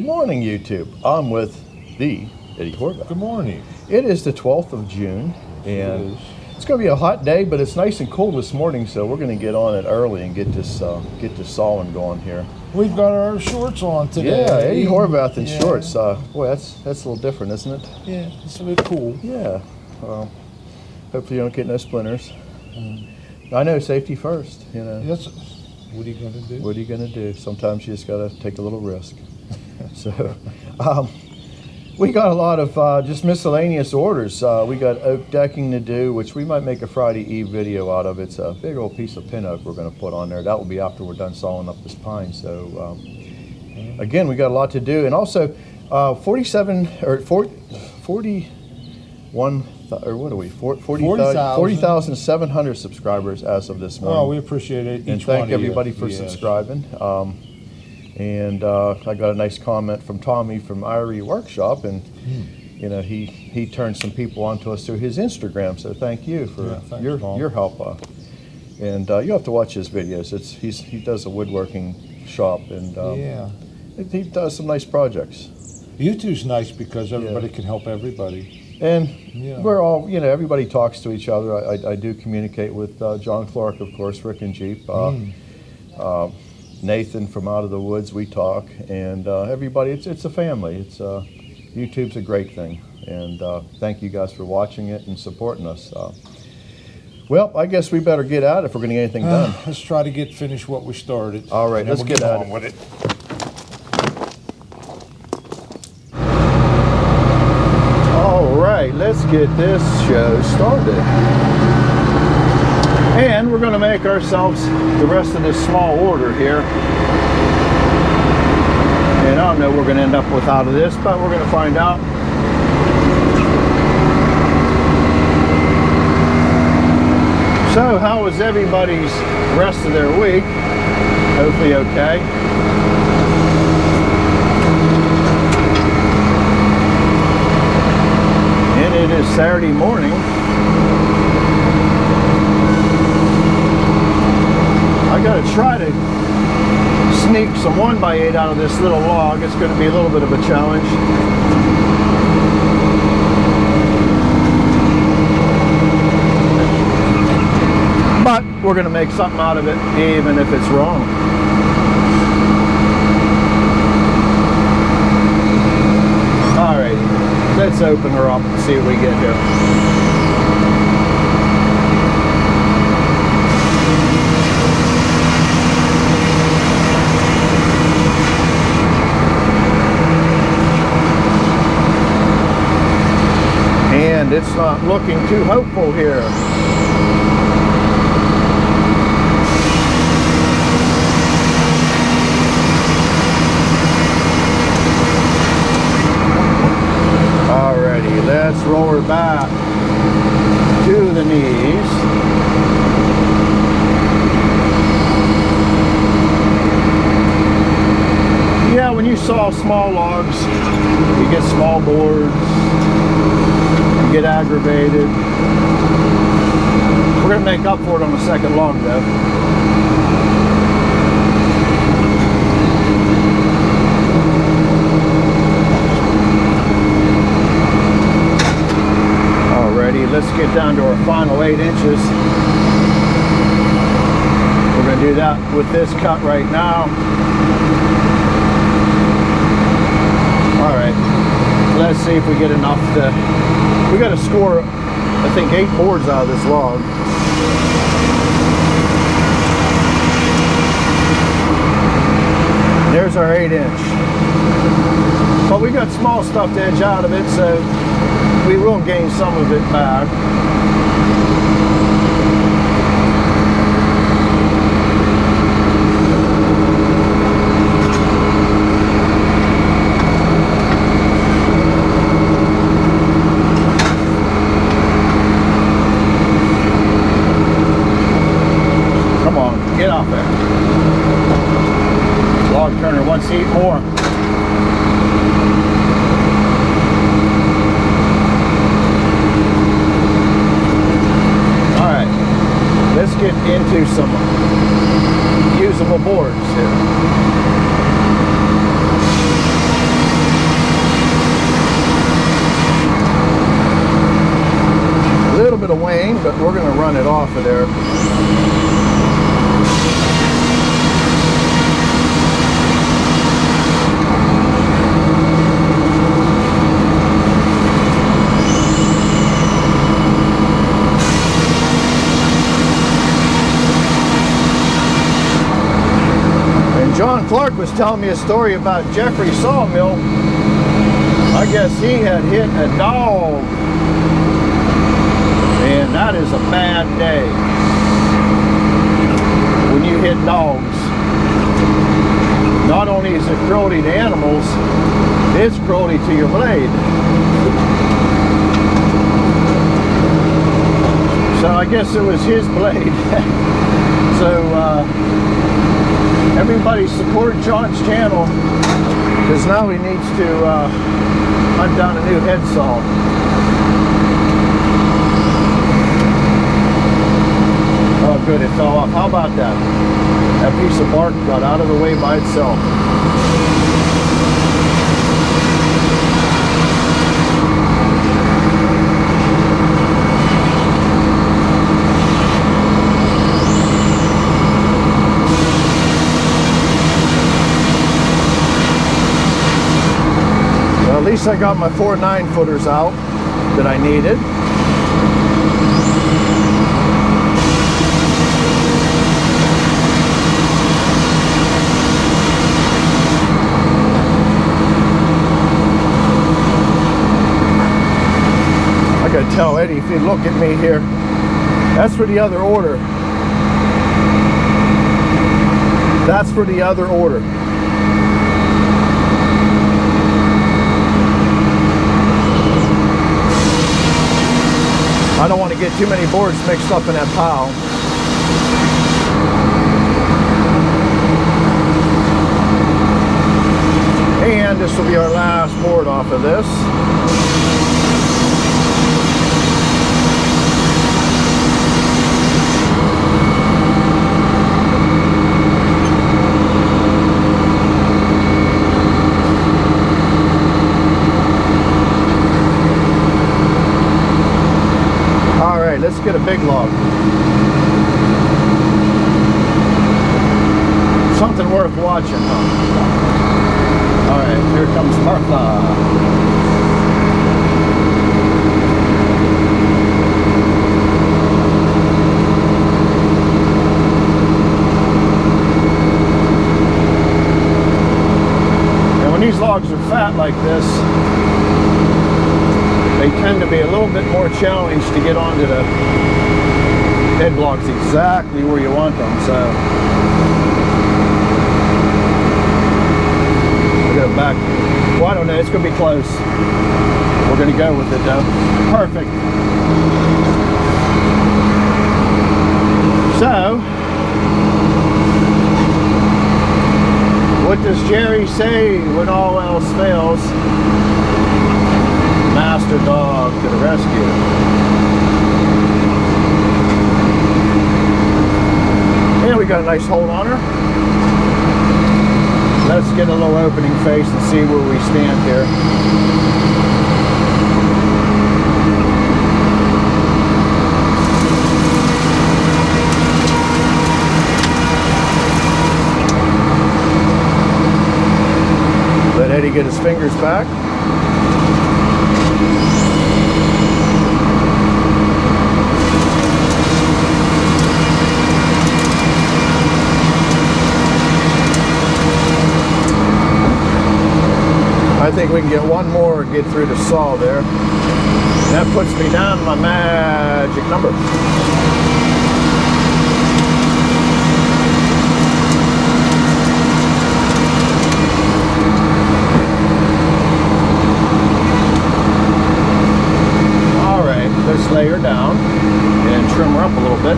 Good morning, YouTube. I'm with the Eddie Horvath. Good morning. It is the 12th of June, and it's going to be a hot day, but it's nice and cool this morning, so we're going to get on it early and get this sawing going here. We've got our shorts on today. Yeah, Eddie Horvath in shorts. Boy, that's a little different, isn't it? Yeah, it's a little cool. Yeah. Well, hopefully you don't get no splinters. I know, safety first, you know. Yes. What are you going to do? What are you going to do? Sometimes you just got to take a little risk. So, we got a lot of just miscellaneous orders. We got oak decking to do, which we might make a Friday Eve video out of. It's a big old piece of pin oak we're going to put on there. That will be after we're done sawing up this pine. So, again, we got a lot to do. And also, 40,700 subscribers as of this morning. Oh, we appreciate it. And thank everybody for subscribing. And I got a nice comment from Tommy from Irie Workshop, and you know, he turned some people onto us through his Instagram. So thank you for your help. And you have to watch his videos. He does a woodworking shop, and he does some nice projects. YouTube's nice because everybody can help everybody. And we're all, you know, everybody talks to each other. I do communicate with John Clark, of course, Rick and Jeep. Nathan from Out of the Woods, we talk, and everybody, it's a family. YouTube's a great thing, and thank you guys for watching it and supporting us. Well, I guess we better get at it if we're going to get anything done. Let's try to finish what we started. All right, let's get at it. With it. All right, let's get this show started. And we're going to make ourselves the rest of this small order here. And I don't know what we're going to end up with out of this, but we're going to find out. So, how was everybody's rest of their week? Hopefully okay. And it is Saturday morning. I gotta try to sneak some 1x8 out of this little log. It's gonna be a little bit of a challenge. But we're gonna make something out of it, even if it's wrong. Alrighty, let's open her up and see what we get here. And it's not looking too hopeful here. Alrighty, let's roll her back to the knees. Yeah, when you saw small logs, you get small boards. Get aggravated. We're going to make up for it on the second log though. Alrighty, let's get down to our final 8 inches. We're going to do that with this cut right now. Alright, let's see if we get enough to... We got to score, I think, 8 boards out of this log. There's our 8 inch. But we got small stuff to edge out of it, so we will gain some of it back. Get off there. Log turner wants to eat more. Alright, let's get into some usable boards here. little bit of wane, but we're going to run it off of there. John Clark was telling me a story about Jeffrey Sawmill. I guess he had hit a dog, and that is a bad day when you hit dogs. Not only is it cruelty to animals, it's cruelty to your blade. So I guess it was his blade. So everybody support John's channel, because now he needs to hunt down a new head saw. Oh good, it fell off. How about that? That piece of bark got out of the way by itself. At least I got my 4 9-footers out that I needed. I gotta tell Eddie, if you look at me here, that's for the other order. That's for the other order. I don't want to get too many boards mixed up in that pile. And this will be our last board off of this. Let's get a big log. Something worth watching, huh? Alright, here comes Martha. And when these logs are fat like this, they tend to be a little bit more challenged to get onto the head blocks exactly where you want them. So we're going to back. Well, I don't know. It's going to be close. We're going to go with it though. Perfect. So, what does Jerry say when all else fails? Master dog to the rescue. And we got a nice hold on her. Let's get a little opening face and see where we stand here. Let Eddie get his fingers back. I think we can get one more and get through the saw there. That puts me down to my magic number. All right, let's lay her down and trim her up a little bit.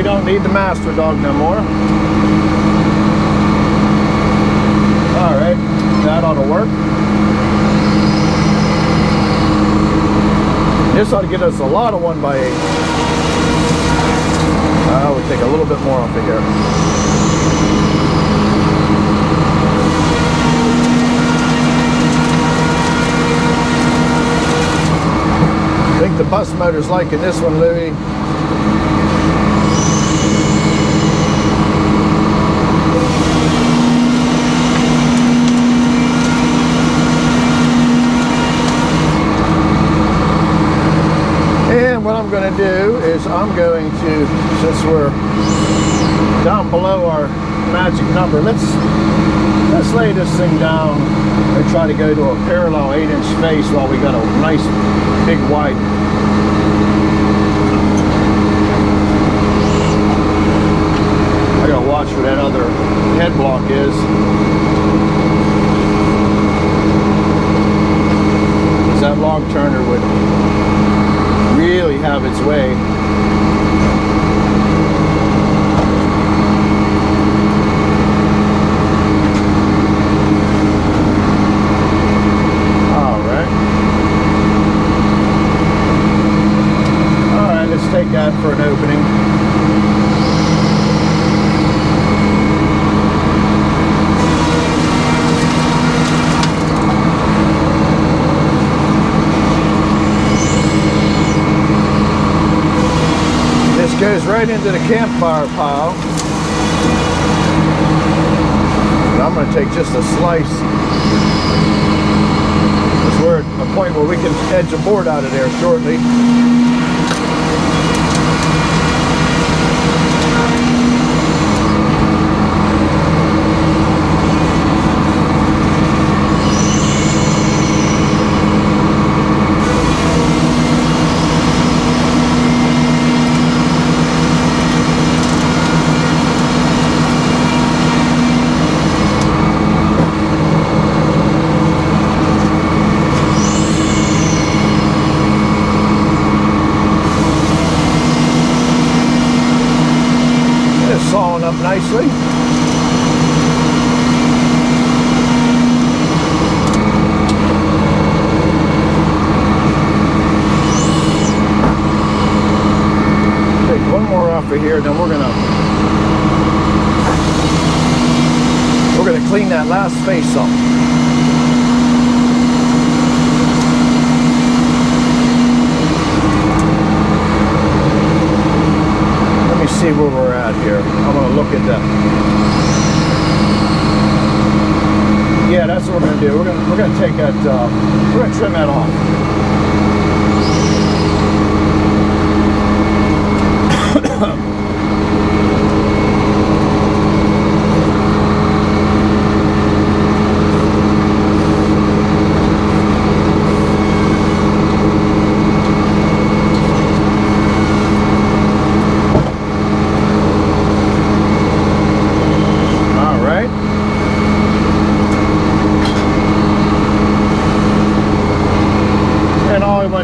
don't need the master dog no more. All right, that ought to work. This ought to get us a lot of 1x8. We'll take a little bit more off of here. I think the bus motor's liking this one, Louie. And what I'm going to do is I'm going to, since we're down below our magic number, let's lay this thing down and try to go to a parallel 8-inch face while we got a nice big wide. I gotta watch where that other head block is. Because that log turner would really have its way. Take that for an opening. This goes right into the campfire pile. And I'm going to take just a slice. Because we're at a point where we can edge a board out of there shortly. Up nicely. Take one more off of here, then we're gonna clean that last face up. See where we're at here. I'm going to look at that. Yeah, that's what we're going to do. We're going to take that. We're going to trim that off.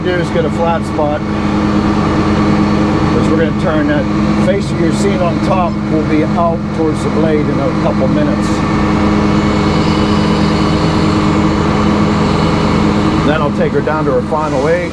Do is get a flat spot, because we're going to turn that face you're seeing on top will be out towards the blade in a couple minutes. Then I'll take her down to her final weight.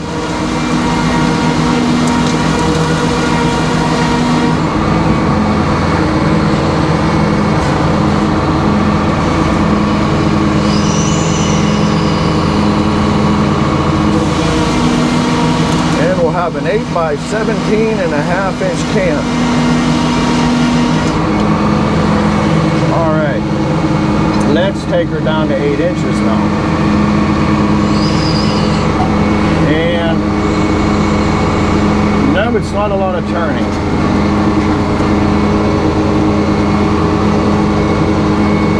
Have an 8x17.5-inch can. All right, let's take her down to 8 inches now. And no, it's not a lot of turning.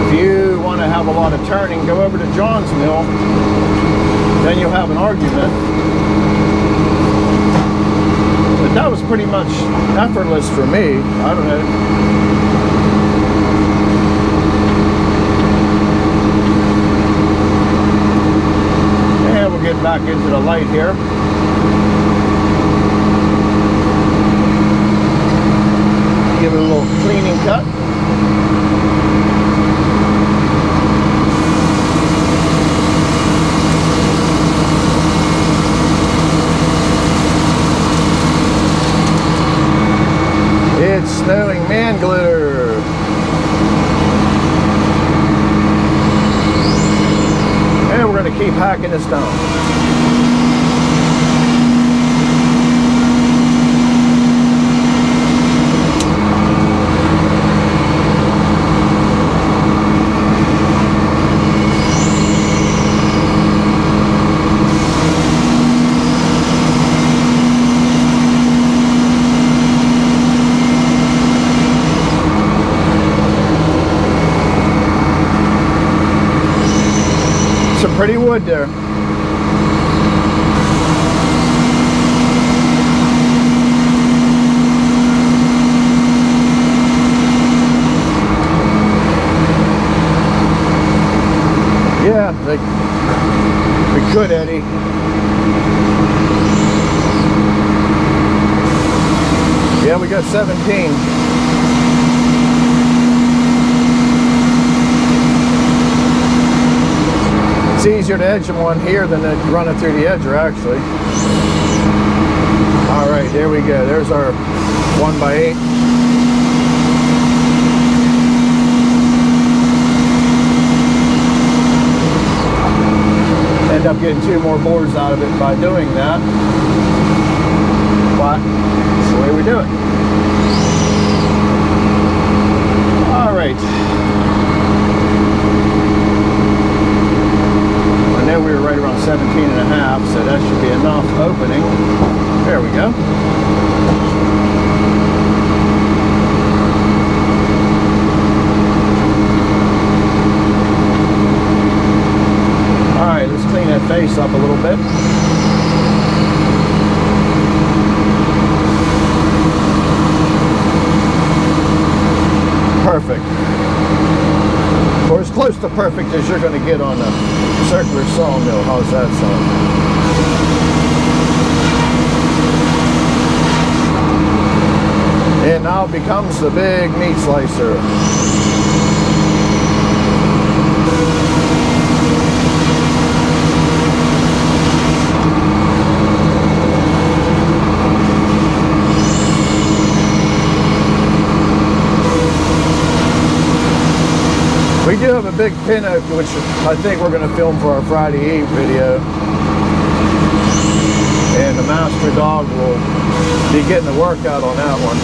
If you want to have a lot of turning, go over to John's mill. Then you'll have an argument. But that was pretty much effortless for me. I don't know. And we'll get back into the light here. snowing man glitter. And we're going to keep hacking this down. Some pretty wood there. Yeah, we could, Eddie. Yeah, we got 17. It's easier to edge them on here than to run it through the edger, actually. All right, there we go. There's our 1x8. End up getting 2 more bores out of it by doing that. But that's the way we do it. All right. We were right around 17 and a half, so that should be enough opening. There we go. All right, let's clean that face up a little bit. Perfect. Or as close to perfect as you're going to get on a circular sawmill. How's that sound? And now it becomes the big meat slicer. We do have a big pin open, which I think we're going to film for our Friday Eve video. And the master dog will be getting a workout on that one.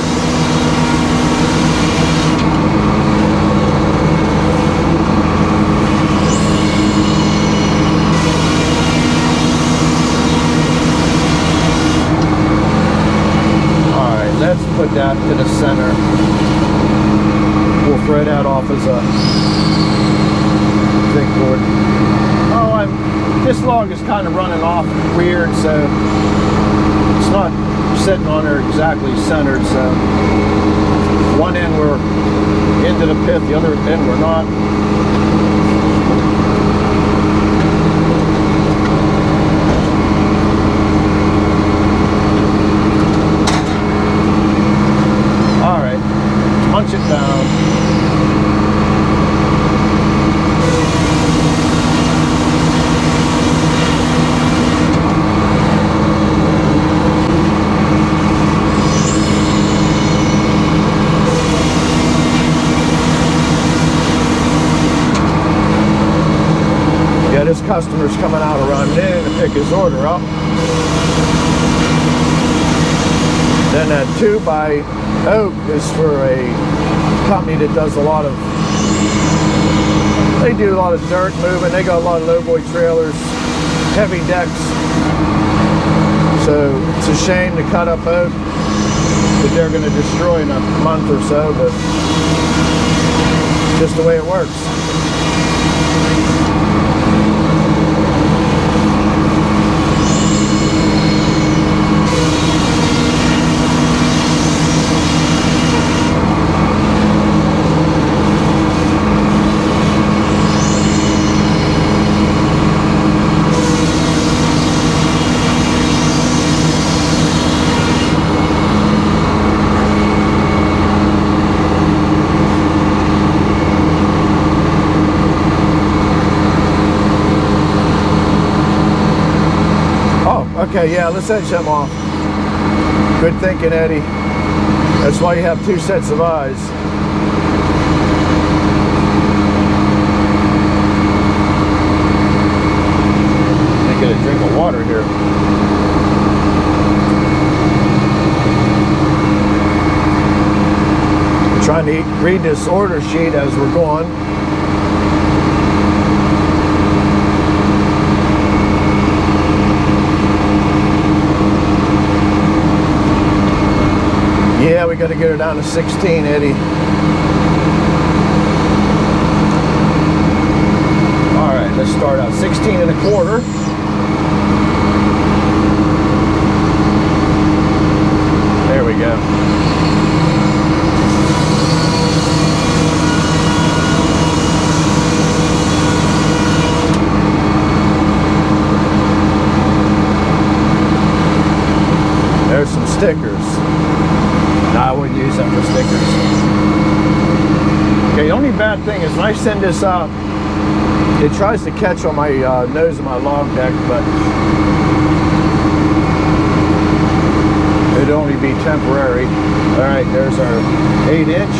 Alright, let's put that to the center. We'll throw that off as a thick board. Oh, this log is kind of running off weird, so it's not sitting on there exactly centered. So one end we're into the pith, the other end we're not. All right, punch it down. This customer's coming out around noon to pick his order up. Then that 2x oak is for a company that does a lot of, they do a lot of dirt moving. They got a lot of lowboy trailers, heavy decks. So it's a shame to cut up oak that they're going to destroy in a month or so, but just the way it works. Okay, yeah, let's edge them off. Good thinking, Eddie. That's why you have two sets of eyes. I get a drink of water here. I'm trying to read this order sheet as we're going. Yeah, we got to get her down to 16, Eddie. All right, let's start out 16 and a quarter. There we go. There's some stickers. No, I wouldn't use them for stickers. Okay, the only bad thing is when I send this out, it tries to catch on my nose of my log deck, but it'd only be temporary. All right, there's our 8-inch.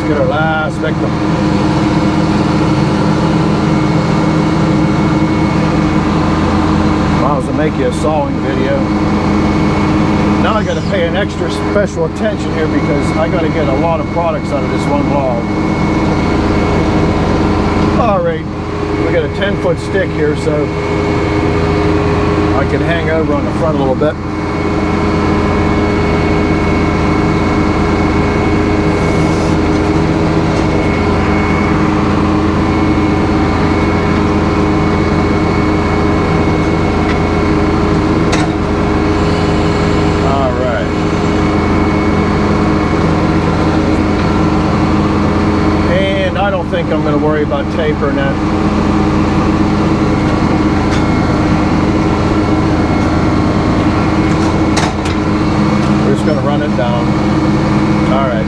Get our last victim. Might as well make you a sawing video. Now I got to pay an extra special attention here because I got to get a lot of products out of this one log. All right, we got a 10-foot stick here, so I can hang over on the front a little bit. I don't think I'm going to worry about tapering that. We're just going to run it down. All right.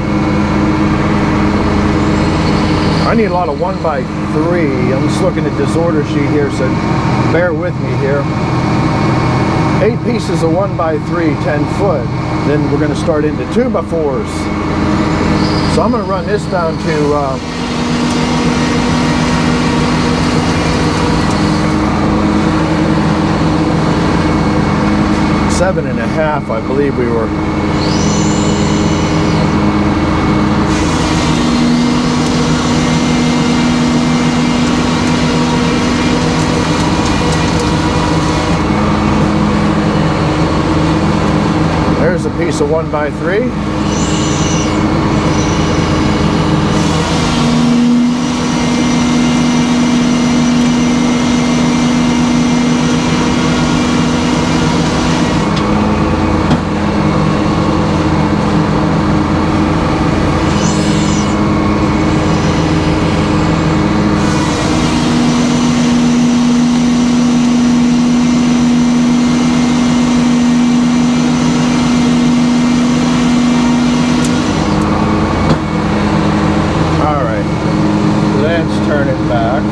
I need a lot of 1x3. I'm just looking at this order sheet here, so bear with me here. 8 pieces of 1x3, 10 foot. Then we're going to start into 2x4s. So I'm going to run this down to 7.5, I believe we were. There's a piece of 1x3. Turn it back.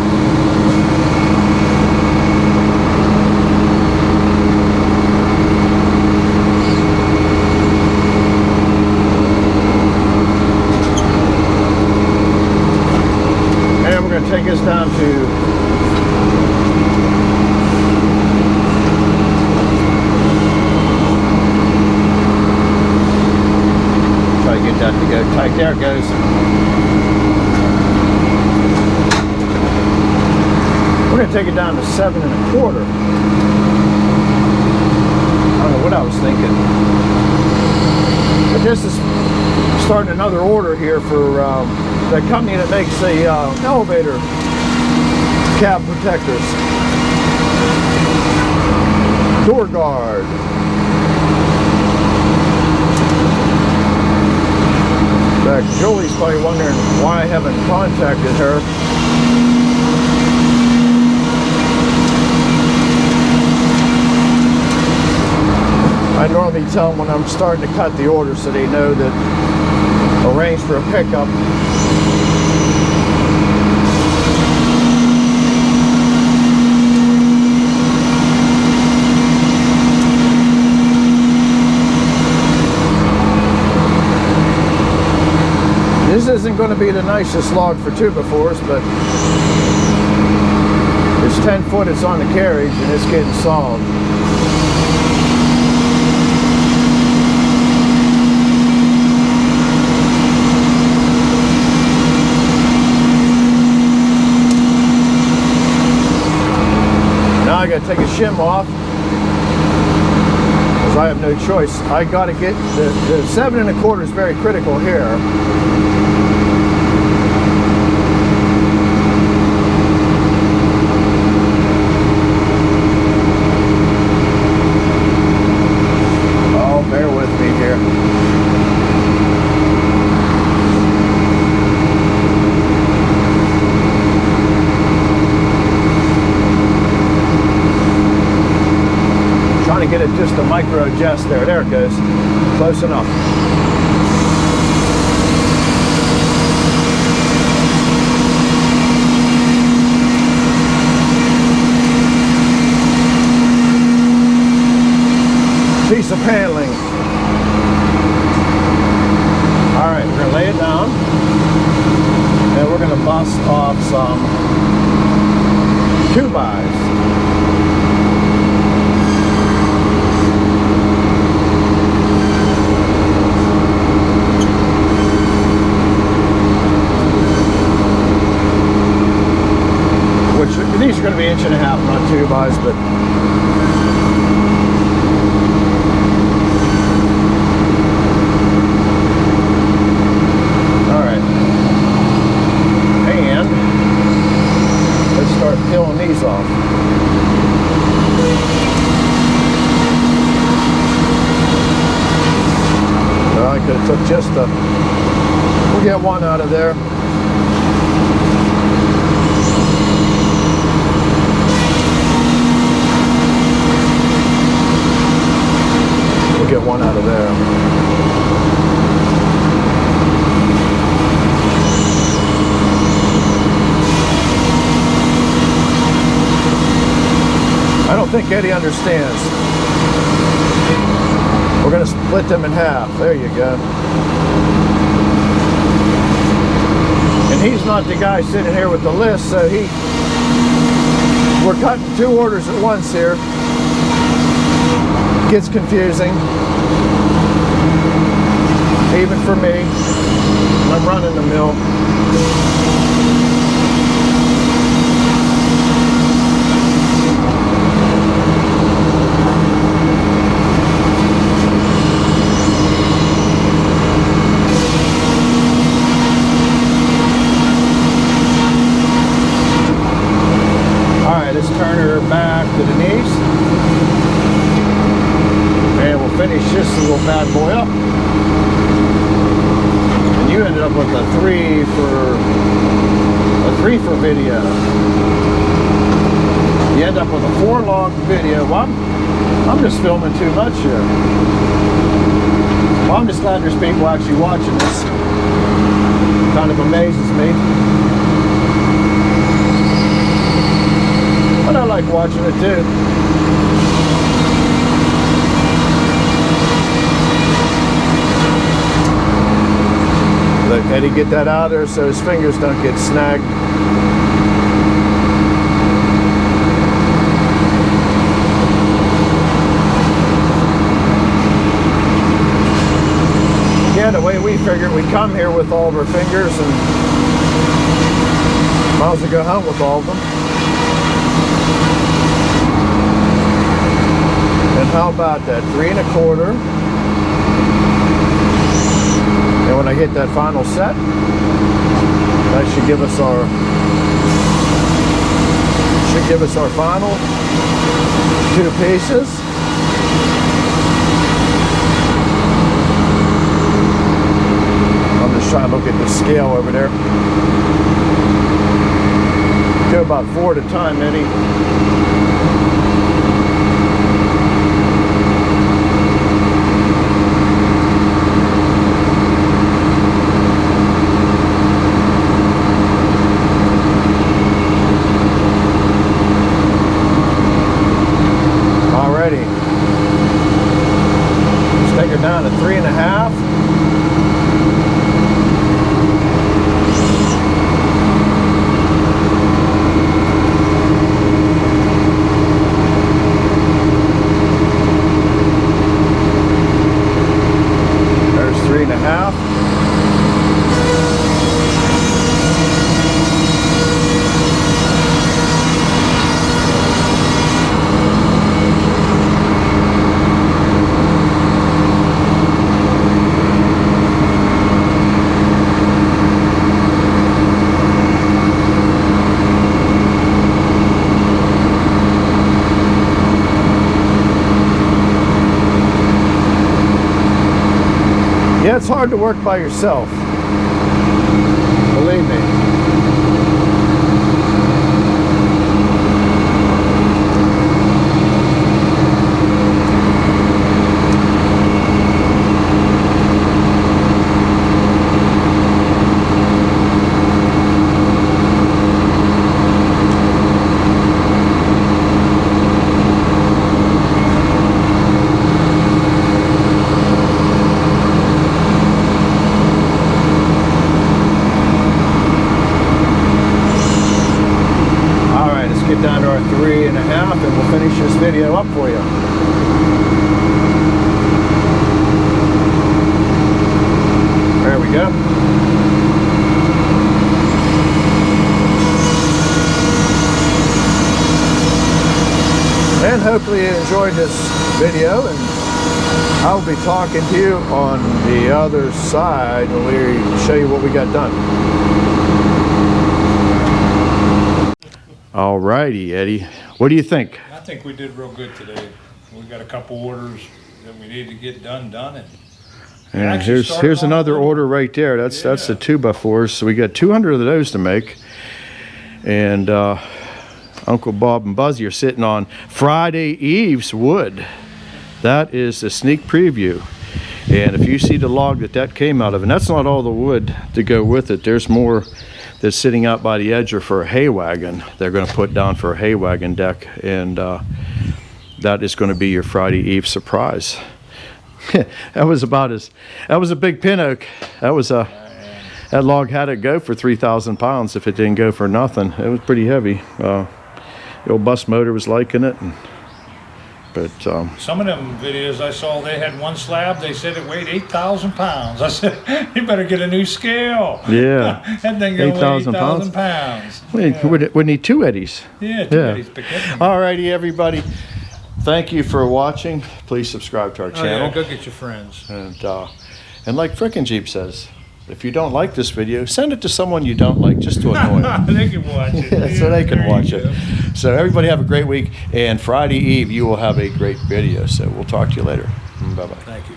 And we're going to take this down to try to get that to go tight. There it goes. We're going to take it down to 7 1/4. I don't know what I was thinking. But this is starting another order here for the company that makes the elevator cab protectors. Door guard. In fact, Julie's probably wondering why I haven't contacted her. I I normally tell them when I'm starting to cut the order so they know that arrange for a pickup. This isn't going to be the nicest log for 2x4s, but it's 10 foot, it's on the carriage, and it's getting solid. Now I got to take a shim off, because I have no choice. I got to get, the 7 1/4 is very critical here. Bear with me here. Trying to get it just a micro adjust there. There it goes. Close enough. Piece of paneling. All right, we're gonna lay it down, and we're gonna bust off some 2x. Which these are gonna be 1.5 inch, not 2x, but. Peeling these off. Well, I could have took just a, we'll get one out of there. We'll get one out of there. I don't think Eddie understands. We're going to split them in half. There you go. And he's not the guy sitting here with the list, so we're cutting 2 orders at once here. Gets confusing. Even for me. I'm running the mill. Let's turn her back to the knees, and we'll finish this little bad boy up. And you ended up with a 3 for video. You end up with a 4 log video. Well, I'm just filming too much here. Well, I'm just glad there's people actually watching this. Kind of amazes me. But I like watching it too. Look, Eddie, get that out of there so his fingers don't get snagged. Yeah, the way we figured, we come here with all of our fingers and might as well go home with all of them. And how about that? 3 1/4. And when I hit that final set, that should give us our final 2 pieces. I'm just trying to look at the scale over there. Do about 4 at a time, Eddie. down to 3.5. There's 3.5. Yeah, it's hard to work by yourself. Believe me. Get down to our 3.5 and we'll finish this video up for you. There we go. And hopefully you enjoyed this video, and I'll be talking to you on the other side when we show you what we got done. All righty, Eddie. What do you think? I think we did real good today. We got a couple orders that we need to get done, and here's another order right there. That's the 2x4s. So we got 200 of those to make. And Uncle Bob and Buzzy are sitting on Friday Eve's wood. That is a sneak preview. And if you see the log that came out of, and that's not all the wood to go with it. There's more that's sitting out by the edge for a hay wagon. They're going to put down for a hay wagon deck, and that is going to be your Friday Eve surprise. That was a big pin oak. That log had to go for 3,000 pounds if it didn't go for nothing. It was pretty heavy. The old bus motor was liking it. But some of them videos I saw, they had one slab, they said it weighed 8,000 pounds. I said, you better get a new scale. Yeah. That thing gonna weigh 8,000 pounds. We need 2 Eddies. Yeah, 2 Eddies. All righty, everybody. Thank you for watching. Please subscribe to our channel. Yeah, go get your friends. And like Frickin' Jeep says, if you don't like this video, send it to someone you don't like, just to annoy them. They can watch it. So they can watch it. So everybody have a great week, and Friday Eve you will have a great video. So we'll talk to you later. Bye-bye. Thank you.